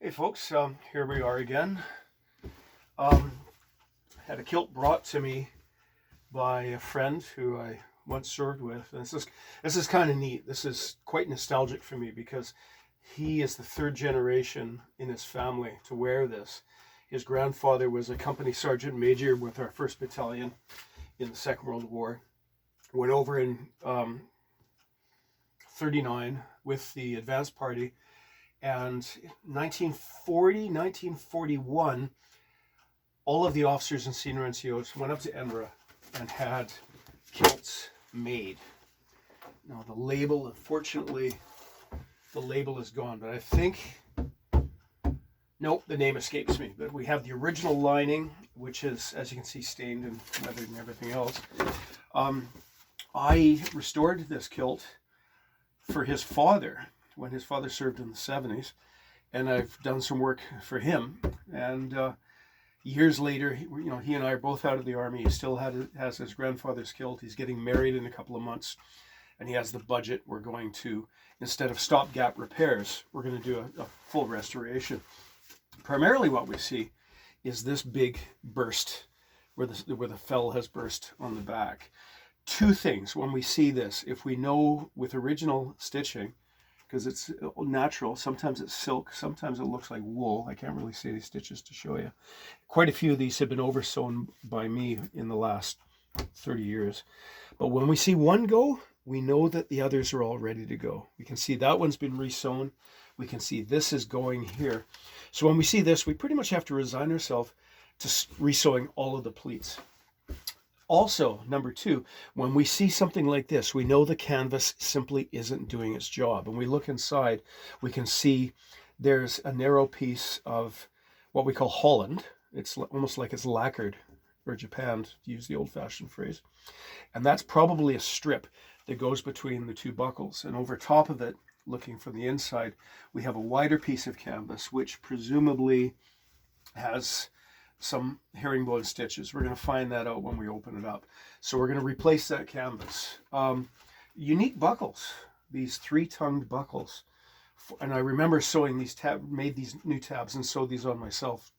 Hey folks, here we are again. Um, had a kilt brought to me by a friend who I once served with. And this is kind of neat. This is quite nostalgic for me because he is the third generation in his family to wear this. His grandfather was a company sergeant major with our 1st Battalion in the Second World War. Went over in 39 with the advance party. And 1940, 1941, all of the officers and senior NCOs went up to Edinburgh and had kilts made. Now the label, unfortunately, the label is gone, but I think, nope, the name escapes me. But we have the original lining, which is, as you can see, stained and weathered and everything else. I restored this kilt for his father when his father served in the 70s, and I've done some work for him. And years later, he and I are both out of the army. He still has his grandfather's kilt. He's getting married in a couple of months, and he has the budget. We're going to, instead of stopgap repairs, we're going to do a full restoration. Primarily what we see is this big burst where the fell has burst on the back. Two things when we see this: if we know with original stitching, because it's natural, sometimes it's silk, sometimes it looks like wool. I can't really see these stitches to show you. Quite a few of these have been oversewn by me in the last 30 years. But when we see one go, we know that the others are all ready to go. We can see that one's been resewn. We can see this is going here. So when we see this, we pretty much have to resign ourselves to resewing all of the pleats. Also, number two, when we see something like this, we know the canvas simply isn't doing its job. And we look inside, we can see there's a narrow piece of what we call Holland. It's almost like it's lacquered, or Japan, to use the old-fashioned phrase. And that's probably a strip that goes between the two buckles. And over top of it, looking from the inside, we have a wider piece of canvas, which presumably has some herringbone stitches. We're going to find that out when we open it up. So we're going to replace that canvas. Unique buckles, these 3-tongued buckles. And I remember sewing these made these new tabs and sewed these on myself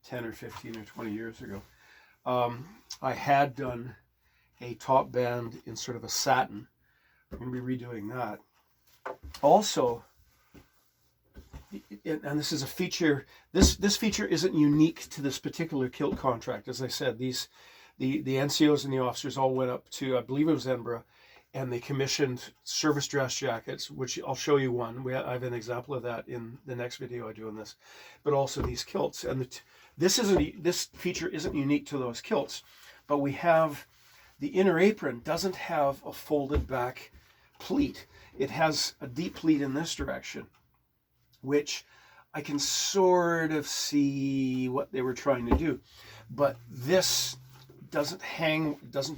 10 or 15 or 20 years ago. I had done a top band in sort of a satin. I'm going to be redoing that. Also, and this is a feature, this feature isn't unique to this particular kilt contract. As I said, the NCOs and the officers all went up to, I believe it was Edinburgh, and they commissioned service dress jackets, which I'll show you one. I have an example of that in the next video I do on this, but also these kilts. And this feature isn't unique to those kilts, but we have the inner apron doesn't have a folded back pleat. It has a deep pleat in this direction, which I can sort of see what they were trying to do. But this doesn't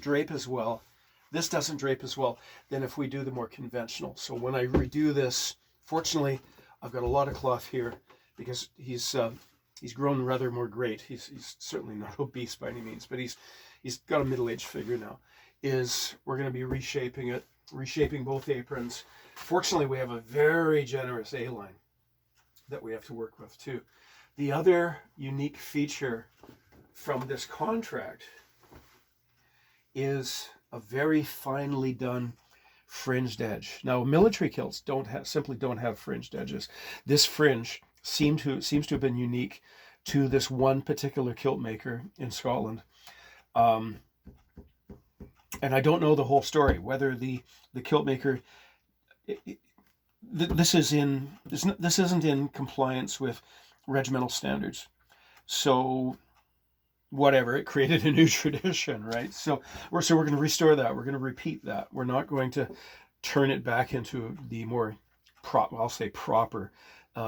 drape as well. This doesn't drape as well than if we do the more conventional. So when I redo this, fortunately, I've got a lot of cloth here because he's grown rather more great. He's certainly not obese by any means, but he's got a middle-aged figure now. We're going to be reshaping both aprons. Fortunately, we have a very generous A-line that we have to work with too. The other unique feature from this contract is a very finely done fringed edge. Now, military kilts simply don't have fringed edges. This fringe seems to have been unique to this one particular kilt maker in Scotland. And I don't know the whole story, whether the kilt maker, this isn't in compliance with regimental standards. So whatever, it created a new tradition, right? So we're going to restore that. We're going to repeat that. We're not going to turn it back into the more proper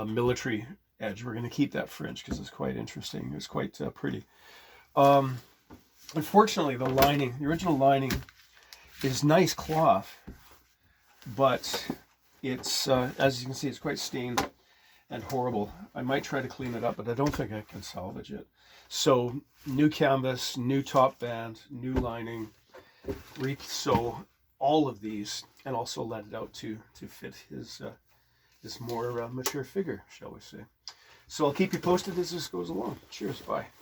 military edge. We're going to keep that fringe because it's quite interesting. It's quite pretty. Unfortunately, the original lining is nice cloth, but it's, as you can see, it's quite stained and horrible. I might try to clean it up, but I don't think I can salvage it. So new canvas, new top band, new lining, re-sew all of these, and also let it out to fit his more mature figure, shall we say. So I'll keep you posted as this goes along. Cheers. Bye.